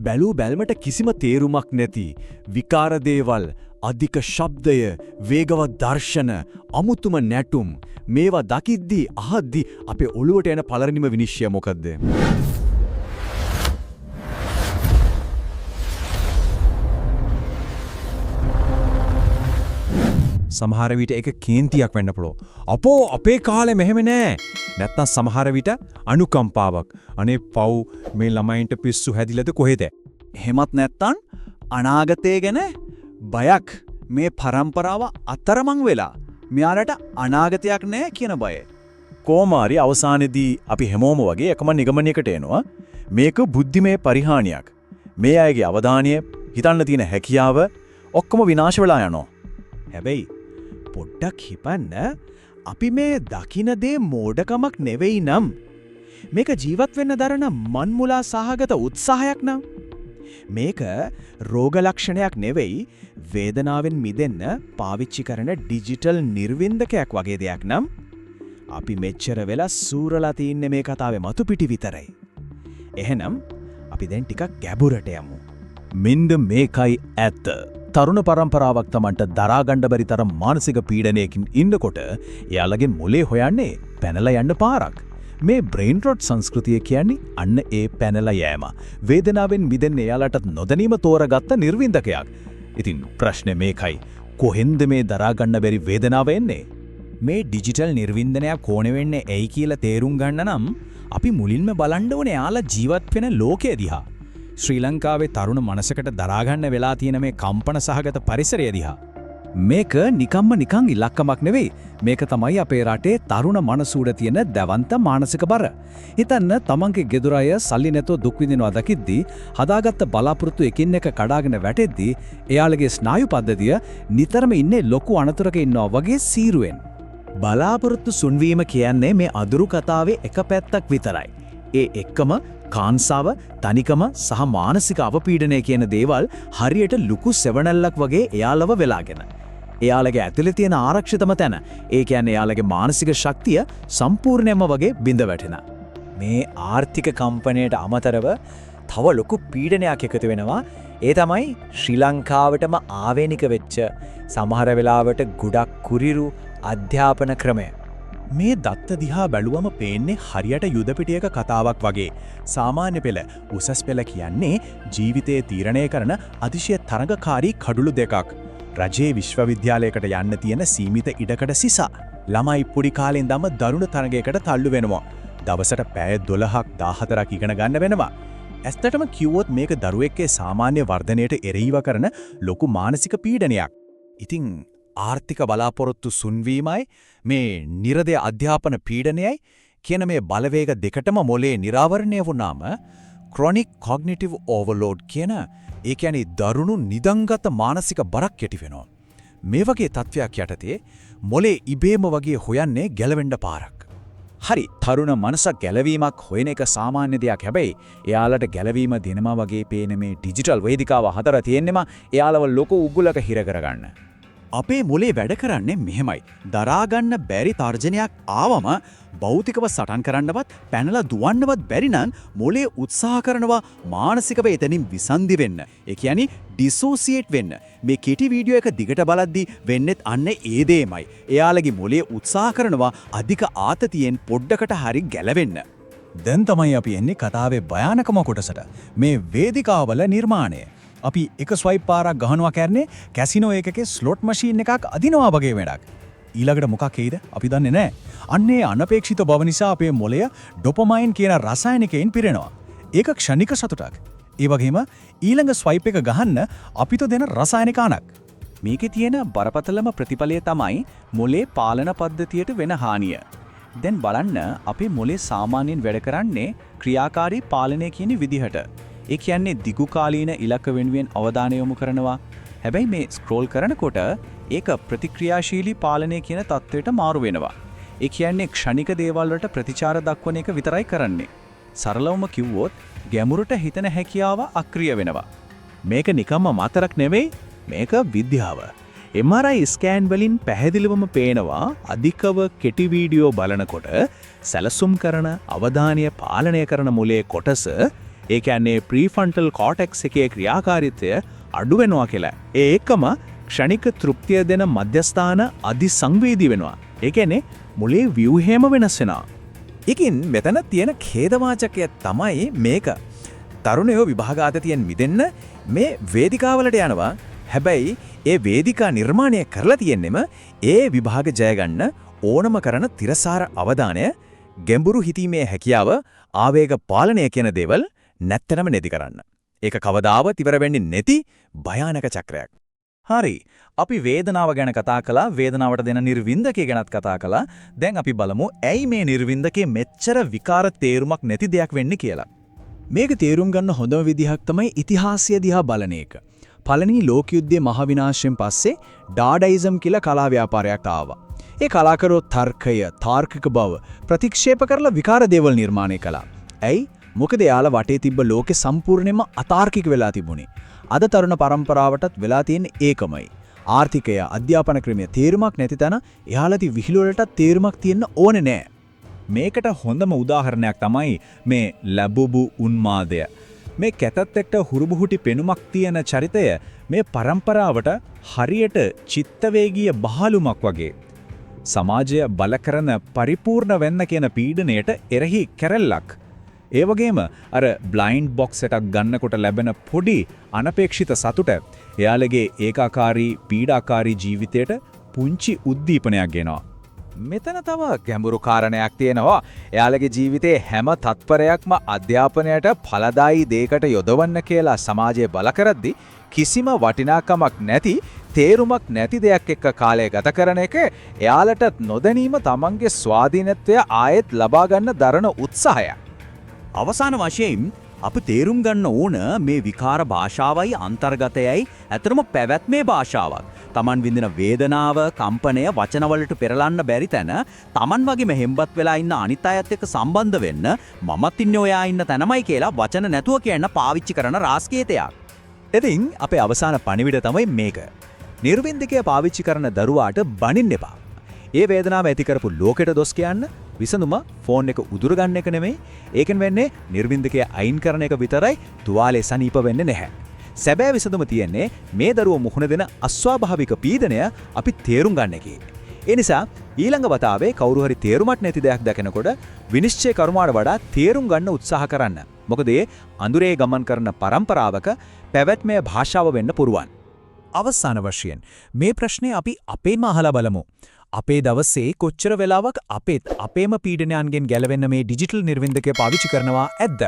බැලූ බැල්මට කිසිම තේරුමක් නැති විකාර දේවල්, අධික ශබ්දය, වේගවත් දර්ශන, අමුතුම නැටුම් මේවා දකිද්දී අහද්දී අපේ ඔළුවට එන පළවෙනිම විනිශ්චය මොකද්ද? සමහර විට ඒක කේන්තියක් වෙන්න පුළුවන්. අපෝ අපේ කාලේ මෙහෙම නෑ. නැත්තම් සමහර විට අනුකම්පාවක්. අනේ පව් මේ ළමයින්ට පිස්සු හැදිලාද කොහෙද? එහෙමත් නැත්තම් අනාගතය ගැන බයක්. මේ પરම්පරාව අතරමං වෙලා මෙයාලට අනාගතයක් නෑ කියන බය. කොමාරි අවසානයේදී අපි හැමෝම වගේ එකම නිගමනයකට එනවා. මේක බුද්ධිමය පරිහානියක්. මේ අයගේ අවධානය, හිතන්න තියෙන හැකියාව ඔක්කොම විනාශ වෙලා යනවා. හැබැයි පොඩ්ඩක් හිතන්න, අපි මේ දකින දේ මෝඩකමක් නෙවෙයි නම්, මේක ජීවත් වෙන්න දරන මන්මුලා සහගත උත්සාහයක් නම්, මේක රෝග ලක්ෂණයක් නෙවෙයි, වේදනාවෙන් මිදෙන්න පාවිච්චි කරන ඩිජිටල් නිර්වින්දකයක් වගේ දෙයක් නම්, අපි මෙච්චර වෙලා සූරලා තින්නේ මේ කතාවේ මතු පිටි විතරයි. එහෙනම් අපි දැන් ටිකක් ගැඹුරට යමු. මෙන්න මේකයි ඇත්ත. තරුණ පරම්පරාවක් Tamanට දරා ගන්න බැරි තරම් මානසික පීඩනයකින් ඉන්නකොට එයාලගේ මොලේ හොයන්නේ පැනලා යන්න පාරක්. මේ බ්‍රේන් රොට් සංස්කෘතිය කියන්නේ අන්න ඒ පැනලා යෑම. වේදනාවෙන් මිදෙන්න එයාලට නොදැනීම තෝරගත්ත නිර්වින්දකයක්. ඉතින් ප්‍රශ්නේ මේකයි. කොහෙන්ද මේ දරා ගන්න බැරි වේදනාව එන්නේ? මේ ඩිජිටල් නිර්වින්දනයක් ඕන වෙන්නේ ඇයි කියලා තේරුම් ගන්න නම් අපි මුලින්ම බලන්න ඕනේ යාලා ජීවත් වෙන ලෝකය දිහා. ශ්‍රී ලංකාවේ තරුණ මනසකට දරාගන්න වෙලා තියෙන මේ කම්පන සහගත පරිසරය දිහා. මේක නිකන් ඉලක්කමක් නෙවෙයි. මේක තමයි අපේ රටේ තරුණ මනස උඩ තියෙන දවන්ත මානසික බර. හිතන්න, තමන්ගේ ගෙදර අය සල්ලි නැතුව දුක් විඳිනවා දකිද්දී, හදාගත්ත බලාපොරොත්තු එකින් එක කඩාගෙන වැටෙද්දී, එයාලගේ ස්නායු පද්ධතිය නිතරම ඉන්නේ ලොකු අනතුරක ඉන්නවා වගේ සීරුවෙන්. බලාපොරොත්තු සුන්වීම කියන්නේ මේ අදුරු කතාවේ එක පැත්තක් විතරයි. ඒ එක්කම කාන්සාව, තනිකම සහ මානසික අවපීඩනය කියන දේවල් හරියට ලুকু සෙවණැල්ලක් වගේ එයාලව වෙලාගෙන. එයාලගේ ඇතුලේ තියෙන ආරක්ෂිතම තැන, ඒ කියන්නේ එයාලගේ මානසික ශක්තිය සම්පූර්ණයෙන්ම වගේ බිඳ වැටෙනවා. මේ ආර්ථික කම්පනයට අමතරව තව ලොකු පීඩනයක් එකතු වෙනවා. ඒ තමයි ශ්‍රී ලංකාවටම ආවේනික වෙච්ච, සමහර වෙලාවට ගොඩක් කුරිරු අධ්‍යාපන ක්‍රමය. මේ දත්ත දිහා බැලුවම පේන්නේ හරියට යුද පිටියක කතාවක් වගේ. සාමාන්‍ය පෙළ, උසස් පෙළ කියන්නේ ජීවිතයේ තීරණය කරන අතිශය තරඟකාරී කඩුළු දෙකක්. රජයේ විශ්වවිද්‍යාලයකට යන්න තියෙන සීමිත ඉඩකඩ සිසා. ළමයි පොඩි කාලෙන් ඉඳන්ම දරුණු තරඟයකට තල්ලු වෙනවා. දවසට පැය 12ක් 14ක් ඉගෙන ගන්න වෙනවා. ඇත්තටම කිව්වොත් මේක දරුවෙක්ගේ සාමාන්‍ය වර්ධනයට එරෙහිව කරන ලොකු මානසික පීඩනයක්. ඉතින් ආර්ථික බලාපොරොත්තු සුන්වීමයි මේ නිරදේ අධ්‍යාපන පීඩනයයි කියන මේ බලවේග දෙකටම මොලේ නිරාවරණය වුණාම chronic cognitive overload කියන, ඒ කියන්නේ දරුණු නිදන්ගත මානසික බරක් ඇති වෙනවා. මේ වගේ තත්වයක් යටතේ මොලේ ඉබේම වගේ හොයන්නේ ගැලවෙන්න පාරක්. හරි, තරුණ මනසක් ගැලවීමක් හොයන එක සාමාන්‍ය දෙයක්. හැබැයි එයාලට ගැලවීම දෙනවා වගේ පේන මේ ඩිජිටල් වේදිකාව හතර තියෙන්නම එයාලව ලොකු උගුලක හිර කරගන්න. අපේ මොලේ වැඩ කරන්නේ මෙහෙමයි. දරාගන්න බැරි තර්ජනයක් ආවම භෞතිකව සටන් කරන්නවත් පැනලා දුවන්නවත් බැරි නම් මොලේ උත්සාහ කරනවා මානසිකව එතනින් විසන්දි වෙන්න. ඒ කියන්නේ ඩිසෝසියේට් වෙන්න. මේ කෙටි වීඩියෝ එක දිගට බලද්දි වෙන්නෙත් අන්න ඒ දෙයමයි. එයාලගේ මොලේ උත්සාහ කරනවා අධික ආතතියෙන් පොඩ්ඩකට හරි ගැලවෙන්න. දැන් තමයි අපි එන්නේ කතාවේ භයානකම කොටසට. මේ වේදිකාවල නිර්මාණය. අපි එක ස්වයිප් පාරක් ගහනවා කියන්නේ කැසිනෝ එකකේ ස්ලොට් මැෂින් එකක් අදිනවා වගේ වැඩක්. ඊළඟට මොකක් එයිද අපි දන්නේ නැහැ. අන්නේ අනපේක්ෂිත බව නිසා අපේ මොළය ඩොපමයින් කියන රසායනිකයෙන් පිරෙනවා. ඒක ක්ෂණික සතුටක්. ඒ වගේම ඊළඟ ස්වයිප් එක ගහන්න අපිට දෙන රසායනික අණක්. මේකේ තියෙන බරපතලම ප්‍රතිඵලය තමයි මොලේ පාලන පද්ධතියට වෙන හානිය. දැන් බලන්න, අපේ මොලේ සාමාන්‍යයෙන් වැඩ කරන්නේ ක්‍රියාකාරී පාලනය කියන විදිහට. ඒ කියන්නේ දිගු කාලීන ඉලක්ක වෙනුවෙන් අවධානය යොමු කරනවා. හැබැයි මේ ස්ක්‍රෝල් කරනකොට ඒක ප්‍රතික්‍රියාශීලී පාලනය කියන තත්ත්වයට මාරු වෙනවා. ඒ කියන්නේ ක්ෂණික දේවල් වලට ප්‍රතිචාර දක්වන එක විතරයි කරන්නේ. සරලවම කිව්වොත් ගැඹුරට හිතන හැකියාව අක්‍රිය වෙනවා. මේක නිකම්ම මාතරක් නෙවෙයි, මේක විද්‍යාව. MRI ස්කෑන් වලින් පැහැදිලිවම පේනවා අධිකව කෙටි වීඩියෝ බලනකොට සැලසුම් කරන, අවධානය පාලනය කරන මොලේ කොටස, ඒ කියන්නේ ප්‍රීෆ්‍රන්ටල් කෝටෙක්ස් එකේ ක්‍රියාකාරීත්වය අඩු වෙනවා කියලා. ඒකම ක්ෂණික තෘප්තිය දෙන මධ්‍යස්ථාන අධිසංවේදී වෙනවා. ඒ කියන්නේ මුලේ ව්‍යුහේම වෙනස් වෙනවා. ඉකින් මෙතන තියෙන ඛේදවාචකය තමයි මේක. තරුණයෝ විභාගාතතියෙන් මිදෙන්න මේ වේදිකාවලට යනවා. හැබැයි ඒ වේදිකා නිර්මාණය කරලා තියෙන්නෙම ඒ විභාග ජයගන්න ඕනම කරන තිරසාර අවධානය, ගැඹුරු හිතීමේ හැකියාව, ආවේග පාලනය කියන දේවල් නැත්තනම නැති කරන්න. ඒක කවදාවත් ඉවර වෙන්නේ නැති භයානක චක්‍රයක්. හරි. අපි වේදනාව ගැන කතා කළා, වේදනාවට දෙන නිර්වින්දකය ගැනත් කතා කළා. දැන් අපි බලමු ඇයි මේ නිර්වින්දකේ මෙච්චර විකාර තේරුමක් නැති දෙයක් වෙන්නේ කියලා. මේක තේරුම් ගන්න හොඳම විදිහක් තමයි ඉතිහාසය දිහා බලන එක. පළවෙනි ලෝක යුද්ධයේ මහ විනාශයෙන් පස්සේ ඩාඩයිසම් කියලා කලා ව්‍යාපාරයක් ආවා. ඒ කලාකරෝ තර්කය, තාර්කික බව ප්‍රතික්ෂේප කරලා විකාර දේවල් නිර්මාණය කළා. ඇයි? මොකද එයාලා වටේ තිබ්බ ලෝකේ සම්පූර්ණයෙන්ම අතාර්කික වෙලා තිබුණේ. අද තරුණ පරම්පරාවටත් වෙලා තියෙන්නේ ඒකමයි. ආර්ථිකය, අධ්‍යාපන ක්‍රමය තේරුමක් නැති තැන එයාලති විහිළු වලට තේරුමක් තියෙන්න ඕනේ නෑ. මේකට හොඳම උදාහරණයක් තමයි මේ ලැබුබු උන්මාදය. මේ කැතත් එක්ක හුරුබුහුටි පෙනුමක් තියෙන චරිතය මේ පරම්පරාවට හරියට චිත්තවේගීය බහලුමක් වගේ. සමාජය බල කරන පරිපූර්ණ වෙන්න කියන පීඩණයට එරෙහි කැරැල්ලක්. ඒ වගේම අර බ්ලයින්ඩ් බොක්ස් එකක් ගන්නකොට ලැබෙන පොඩි අනපේක්ෂිත සතුට එයාලගේ ඒකාකාරී පීඩාකාරී ජීවිතයට පුංචි උද්දීපනයක් ගෙනවා. මෙතන තව ගැඹුරු කාරණයක් තියෙනවා. එයාලගේ ජීවිතේ හැම තත්පරයක්ම අධ්‍යාපනයට ඵලදායී දෙයකට යොදවන්න කියලා සමාජය බල කරද්දි කිසිම වටිනාකමක් නැති, තේරුමක් නැති දෙයක් එක්ක කාලය ගත කරන එක එයාලට නොදැනීම තමන්ගේ ස්වාධීනත්වය ආයෙත් ලබා ගන්න දරන උත්සාහයක්. අවසාන වශයෙන් අප තේරුම් ගන්න ඕන මේ විකාර භාෂාවයි අන්තර්ගතයයි ඇතරම පැවැත්මේ භාෂාවක්. Taman විඳින වේදනාව, කම්පනය වචනවලට පෙරලන්න බැරි තැන Taman වගේම හෙම්බත් වෙලා ඉන්න අනිත් අයත් එක්ක සම්බන්ධ වෙන්න මමත් ඉන්නේ ඔයා ඉන්න තැනමයි කියලා වචන නැතුව කියන්න පාවිච්චි කරන රාස්කේතයක්. ඉතින් අපේ අවසාන පණිවිඩ තමයි මේක. නිර්වින්දකය පාවිච්චි කරන දරුවාට බනින්න එපා. ඒ වේදනාව ඇති කරපු ලෝකෙට දොස් කියන්න විසඳුම ෆෝන් එක උදුර ගන්න එක නෙමෙයි. ඒකෙන් වෙන්නේ නිර්වින්දකය අයින් කරන එක විතරයි. තුවාලේ සනීප වෙන්නේ නැහැ. සැබෑ විසඳුම තියෙන්නේ මේ දරුවෝ මුහුණ දෙන අස්වාභාවික පීඩනය අපි තේරුම් ගන්න එකේ. ඒ නිසා ඊළඟ වතාවේ කවුරු හරි තේරුමක් නැති දෙයක් දැකනකොට විනිශ්චය කරුමාට වඩා තේරුම් ගන්න උත්සාහ කරන්න. මොකද ඒ අඳුරේ ගමන් කරන පරම්පරාවක පැවැත්මේ භාෂාව වෙන්න පුරුවන්. අවසාන වශයෙන් මේ ප්‍රශ්නේ අපි අපේම අහලා බලමු. අපේ දවසේ කොච්චර වෙලාවක් අපේම පීඩනයන්ගෙන් ගැලවෙන්න මේ ඩිජිටල් නිර්වින්දකය පාවිච්චි කරනවා ඇද්ද?